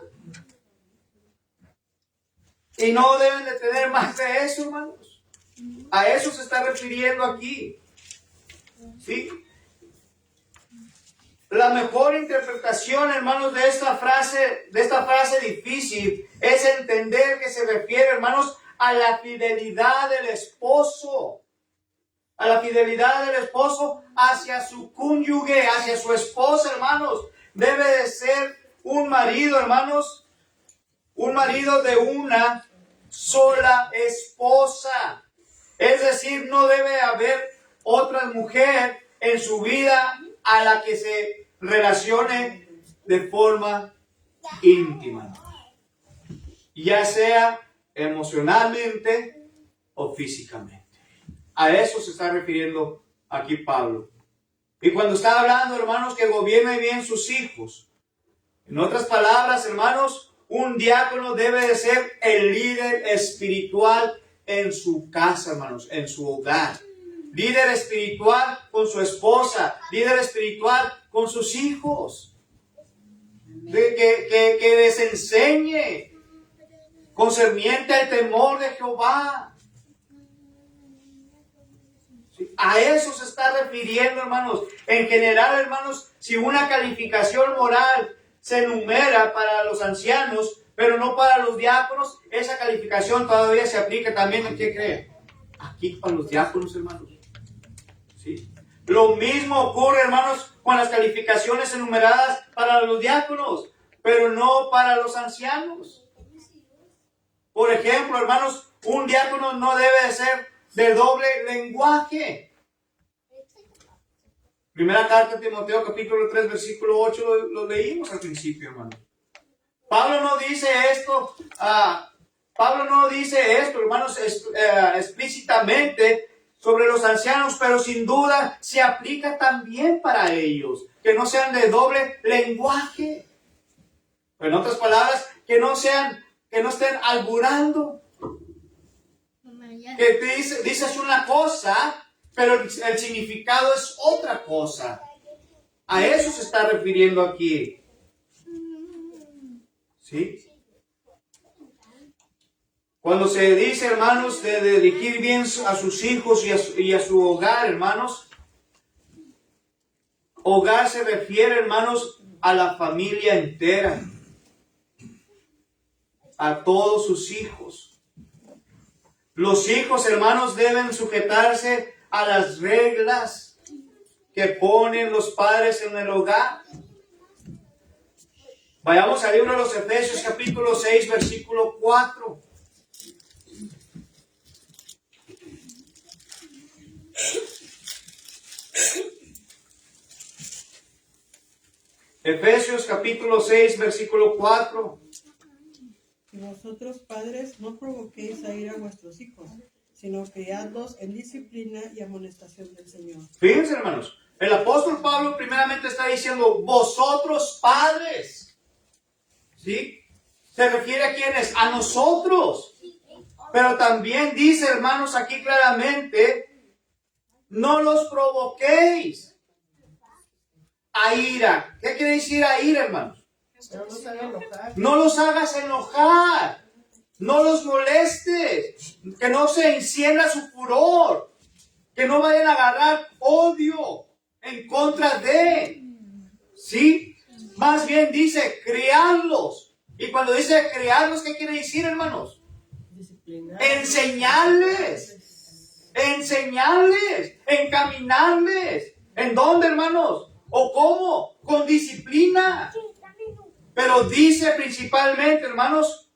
Y no deben de tener más de eso, hermanos. A eso se está refiriendo aquí. ¿Sí? La mejor interpretación, hermanos, de esta frase difícil es entender que se refiere, hermanos, a la fidelidad del esposo. A la fidelidad del esposo hacia su cónyuge, hacia su esposa, hermanos. Debe de ser un marido, hermanos, un marido de una sola esposa. Es decir, no debe haber otra mujer en su vida a la que se relacione de forma íntima, ya sea emocionalmente o físicamente. A eso se está refiriendo aquí Pablo. Y cuando está hablando, hermanos, que gobierne bien sus hijos, en otras palabras, hermanos, un diácono debe de ser el líder espiritual en su casa, hermanos, en su hogar. Líder espiritual con su esposa, líder espiritual con sus hijos. Que les enseñe concerniente al temor de Jehová. A eso se está refiriendo, hermanos. En general, hermanos, si una calificación moral se enumera para los ancianos, pero no para los diáconos, esa calificación todavía se aplica también, ¿en qué creen? Aquí para los diáconos, hermanos. ¿Sí? Lo mismo ocurre, hermanos, con las calificaciones enumeradas para los diáconos, pero no para los ancianos. Por ejemplo, hermanos, un diácono no debe de ser de doble lenguaje. Primera carta de Timoteo, capítulo 3, versículo 8, lo leímos al principio, hermano. Pablo no dice esto, hermanos, explícitamente sobre los ancianos, pero sin duda se aplica también para ellos, que no sean de doble lenguaje. En otras palabras, que no estén alburando. Que dices una cosa, pero el significado es otra cosa. A eso se está refiriendo aquí. ¿Sí? Cuando se dice, hermanos, de dirigir bien a sus hijos y a su hogar, hermanos, hogar se refiere, hermanos, a la familia entera, a todos sus hijos. Los hijos, hermanos, deben sujetarse a las reglas que ponen los padres en el hogar. Vayamos al libro de los Efesios, capítulo 6, versículo 4. Efesios, capítulo 6, versículo 4. Y vosotros, padres, no provoquéis a ir a vuestros hijos, sino criadlos en disciplina y amonestación del Señor. Fíjense, hermanos, el apóstol Pablo primeramente está diciendo, vosotros, padres. ¿Sí? Se refiere a quiénes, a nosotros. Pero también dice, hermanos, aquí claramente, no los provoquéis a ira. ¿Qué quiere decir a ira, hermanos? No los haga enojar. No los hagas enojar, no los molestes, que no se encienda su furor, que no vayan a agarrar odio en contra de, ¿sí? Más bien dice criarlos. Y cuando dice criarlos, ¿qué quiere decir, hermanos? Enseñarles, encaminarles. ¿En dónde, hermanos? ¿O cómo? Con disciplina. Pero dice principalmente, hermanos,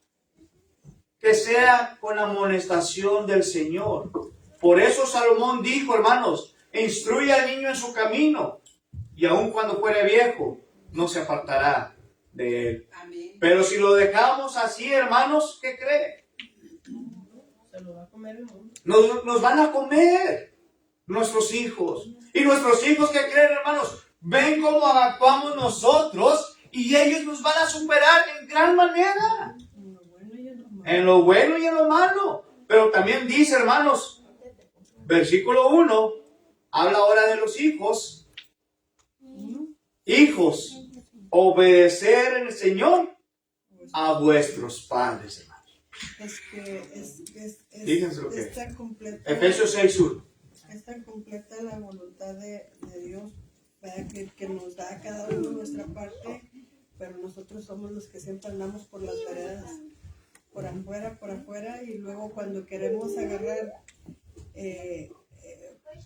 que sea con amonestación del Señor. Por eso Salomón dijo, hermanos, instruye al niño en su camino, y aun cuando fuere viejo, no se apartará de él. Amén. Pero si lo dejamos así, hermanos, ¿qué cree? Se lo va a comer el mundo. Nos van a comer nuestros hijos. Y nuestros hijos, ¿qué creen, hermanos? Ven cómo actuamos nosotros y ellos nos van a superar en gran manera. en lo bueno y en lo malo. Pero también dice, hermanos, versículo 1, habla ahora de los hijos. Hijos, obedecer en el Señor a vuestros padres, hermanos. Es que Fíjense lo que es tan completa. Efesios 6:1. Es tan completa la voluntad de Dios, ¿verdad? Que nos da a cada uno nuestra parte, pero nosotros somos los que siempre andamos por las veredas, por afuera, y luego cuando queremos agarrar,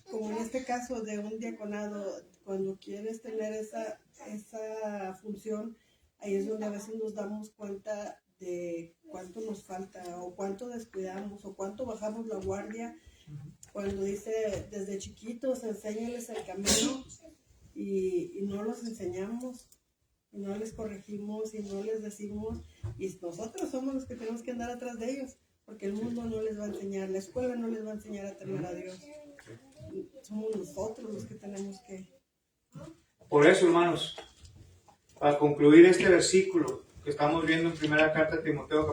como en este caso de un diaconado, cuando quieres tener esa función, ahí es donde a veces nos damos cuenta de cuánto nos falta, o cuánto descuidamos, o cuánto bajamos la guardia. Cuando dice, desde chiquitos, enséñales el camino, y no los enseñamos, y no les corregimos, y no les decimos, y nosotros somos los que tenemos que andar atrás de ellos, porque el mundo no les va a enseñar, la escuela no les va a enseñar a temer a Dios. Somos nosotros los que tenemos que... Por eso, hermanos, para concluir este versículo que estamos viendo en primera carta de Timoteo,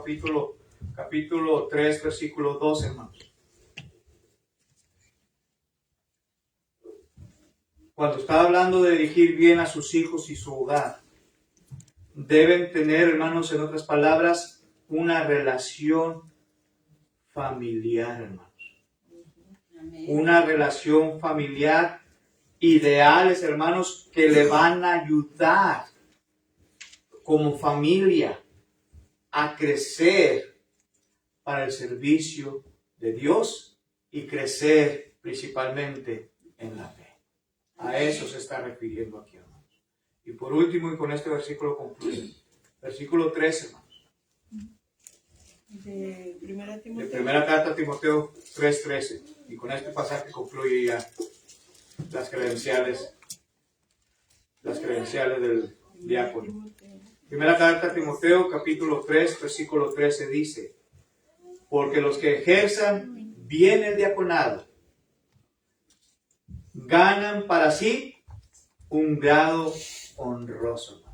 capítulo 3, versículo 2, hermanos. Cuando está hablando de dirigir bien a sus hijos y su hogar, deben tener, hermanos, en otras palabras, una relación familiar, hermanos. Una relación familiar ideales, hermanos, que le van a ayudar como familia a crecer para el servicio de Dios y crecer principalmente en la fe. A eso se está refiriendo aquí, hermanos. Y por último, y con este versículo concluye, versículo 13, hermanos. De primera Timoteo. De primera carta a Timoteo 3:13. Y con este pasaje concluye ya las credenciales del diácono. Primera carta a Timoteo, capítulo 3, versículo 13 dice: porque los que ejerzan bien el diaconado ganan para sí un grado honroso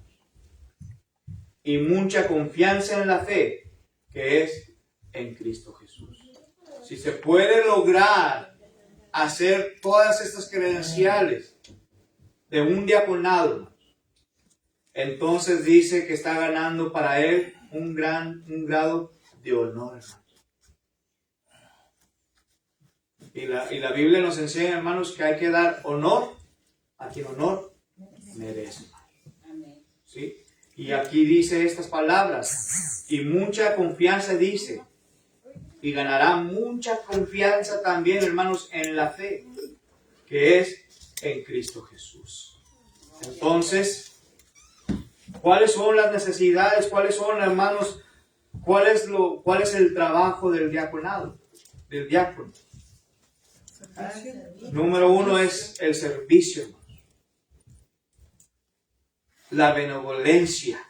y mucha confianza en la fe que es en Cristo Jesús. Si se puede lograr hacer todas estas credenciales de un diaconado, entonces dice que está ganando para él un grado de honor, hermanos. Y la Biblia nos enseña, hermanos, que hay que dar honor a quien honor merece. ¿Sí? Y aquí dice estas palabras, y mucha confianza dice, y ganará mucha confianza también, hermanos, en la fe, que es en Cristo Jesús. Entonces, ¿cuáles son las necesidades? ¿Cuáles son, hermanos? ¿Cuál es el trabajo del diaconado? Del diácono. Número 1 es el servicio, hermanos. La benevolencia.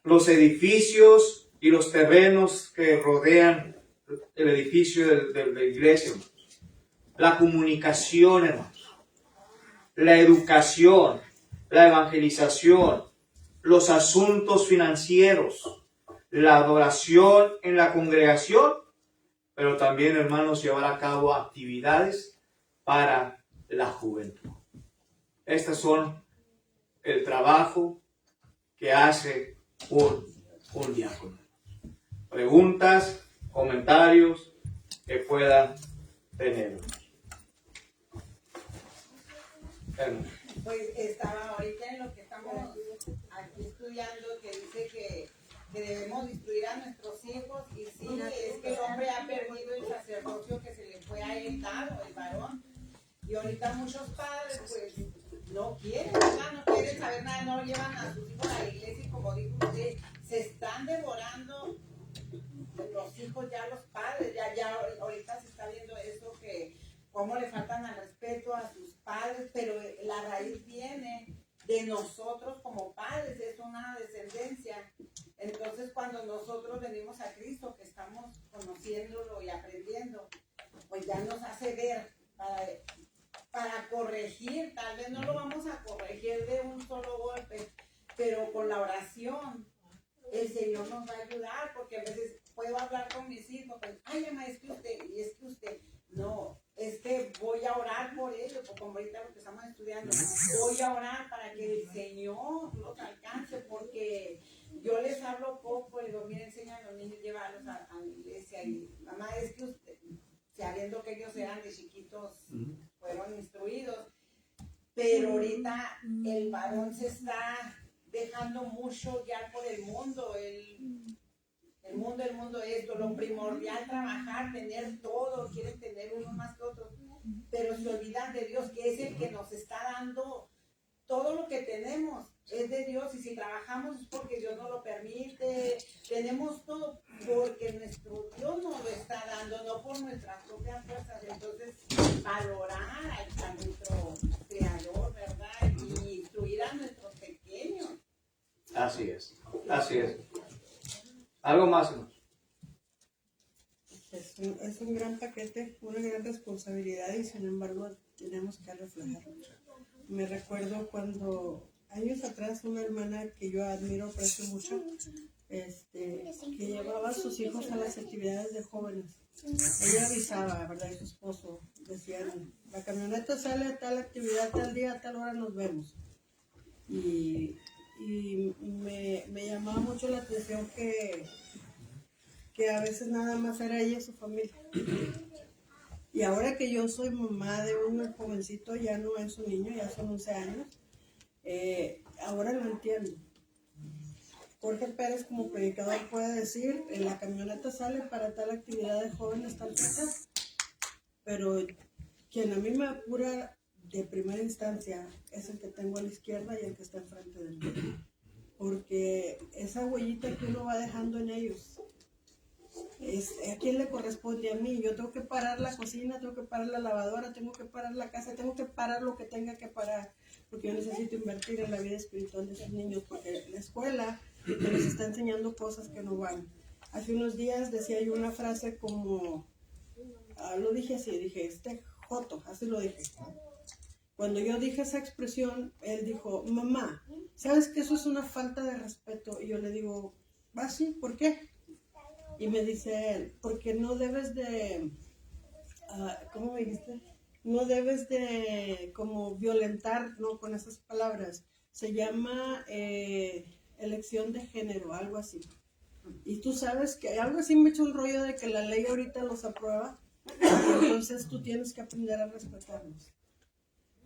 Los edificios y los terrenos que rodean el edificio de la iglesia, hermanos. La comunicación, hermanos. La educación, la evangelización, los asuntos financieros, la adoración en la congregación, pero también, hermanos, llevar a cabo actividades para la juventud. Estas son el trabajo que hace un diácono. Preguntas, comentarios que puedan tener. Pues estaba ahorita en lo que estamos aquí estudiando, que dice que debemos instruir a nuestros hijos, y sí, es que el hombre ha perdido el sacerdocio que se le fue a él dado, el varón, y ahorita muchos padres pues no quieren, ¿verdad? No quieren saber nada, no llevan a sus hijos a la iglesia, y como dijo usted, se están devorando los hijos ya, los padres, ya ahorita se está viendo eso, que cómo le faltan al respeto a sus padres, pero la raíz viene de nosotros como padres, es una descendencia. Entonces, cuando nosotros venimos a Cristo, que estamos conociéndolo y aprendiendo, pues ya nos hace ver para corregir. Tal vez no lo vamos a corregir de un solo golpe, pero con la oración el Señor nos va a ayudar, porque a veces puedo hablar con mis hijos, pues, ay, mamá, es que usted, y es que usted, no, es que voy a orar por ellos, porque como ahorita lo que estamos estudiando, voy a orar para que el Señor los alcance, porque yo les hablo poco, y digo, mira, enseñan a los niños, llevarlos a la iglesia, y mamá, es que usted, sabiendo que ellos eran de chiquitos, fueron instruidos, pero ahorita el varón se está dejando mucho guiar por el mundo, el mundo esto, lo primordial, trabajar, tener todo, quieren tener uno más que otro, pero se olvidan de Dios, que es el que nos está dando todo lo que tenemos, es de Dios, y si trabajamos es porque Dios nos lo permite, tenemos todo porque nuestro Dios nos lo está dando, no por nuestras propias fuerzas. Entonces, valorar a nuestro Creador, ¿verdad? Y instruir a nuestros pequeños. Así es. ¿Algo más, hermanos? Es un gran paquete, una gran responsabilidad y sin embargo tenemos que reflejarlo. Me recuerdo cuando años atrás una hermana que yo admiro, aprecio mucho, que llevaba a sus hijos a las actividades de jóvenes. Ella avisaba, ¿verdad? Y su esposo decían, la camioneta sale a tal actividad, tal día, a tal hora nos vemos. Y me llamaba mucho la atención que a veces nada más era ella y su familia. Y ahora que yo soy mamá de un jovencito, ya no es un niño, ya son 11 años, ahora lo entiendo. Jorge Pérez como predicador puede decir, la camioneta sale para tal actividad de jóvenes, tal fecha, pero quien a mí me apura de primera instancia es el que tengo a la izquierda y el que está enfrente de mí. Porque esa huellita que uno va dejando en ellos, ¿a quién le corresponde? A mí. Yo tengo que parar la cocina, tengo que parar la lavadora, tengo que parar la casa, tengo que parar lo que tenga que parar, porque yo necesito invertir en la vida espiritual de esos niños, porque la escuela les está enseñando cosas que no van. Hace unos días decía yo una frase como, lo dije así, dije, joto, así lo dije. Cuando yo dije esa expresión, él dijo, mamá, ¿sabes que eso es una falta de respeto? Y yo le digo, ¿va sí? ¿Por qué? Y me dice él, porque no debes de, ¿cómo me dijiste? No debes de como violentar, ¿no? Con esas palabras. Se llama elección de género, algo así. Y tú sabes que algo así me echó un rollo de que la ley ahorita los aprueba, y entonces tú tienes que aprender a respetarlos.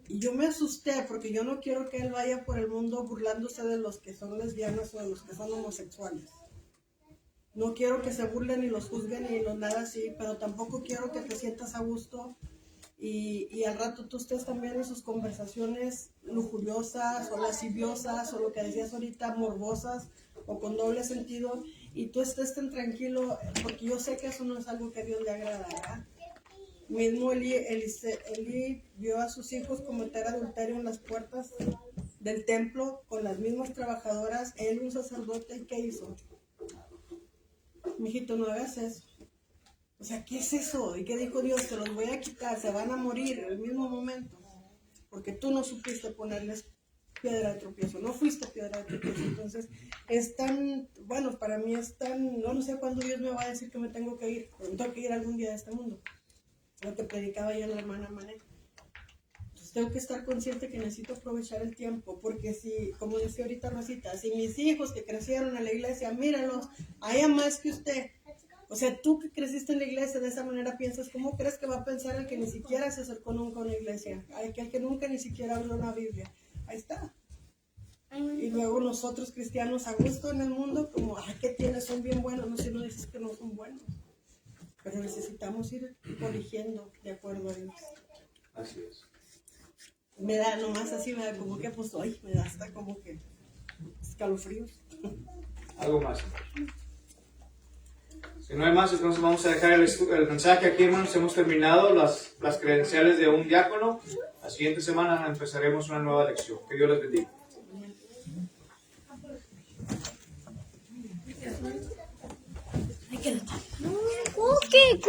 Y yo me asusté porque yo no quiero que él vaya por el mundo burlándose de los que son lesbianas o de los que son homosexuales. No quiero que se burlen y los juzguen y nada así, pero tampoco quiero que te sientas a gusto y al rato tú estés también en sus conversaciones lujuriosas o lasciviosas o lo que decías ahorita, morbosas o con doble sentido, y tú estés tan tranquilo, porque yo sé que eso no es algo que a Dios le agrada, ¿verdad? Mismo Elí vio a sus hijos cometer adulterio en las puertas del templo con las mismas trabajadoras, él un sacerdote, ¿y qué hizo? Mijito, no hagas eso. O sea, ¿qué es eso? ¿Y qué dijo Dios? Te los voy a quitar, se van a morir en el mismo momento, porque tú no supiste ponerles piedra de tropiezo, no fuiste piedra de tropiezo. Entonces, es tan, bueno, para mí es tan, no sé cuándo Dios me va a decir que me tengo que ir, pero tengo que ir algún día de este mundo. Lo que predicaba ya la hermana Mané. Entonces tengo que estar consciente que necesito aprovechar el tiempo, porque si, como decía ahorita Rosita, si mis hijos que crecieron en la iglesia, míralos, hay más que usted. O sea, tú que creciste en la iglesia de esa manera piensas, ¿cómo crees que va a pensar el que ni siquiera se acercó nunca a una iglesia? El que nunca ni siquiera abrió una Biblia. Ahí está. Y luego nosotros cristianos a gusto en el mundo, como, ¿qué tienes? Son bien buenos. No sé, no dices que no son buenos. Pero necesitamos ir corrigiendo de acuerdo a Dios. Así es. Me da nomás así, me da como que pues hoy, me da hasta como que escalofríos. ¿Algo más? Si no hay más, entonces vamos a dejar el mensaje aquí, hermanos. Hemos terminado las credenciales de un diácono. La siguiente semana empezaremos una nueva lección. Que Dios les bendiga. ¿Qué?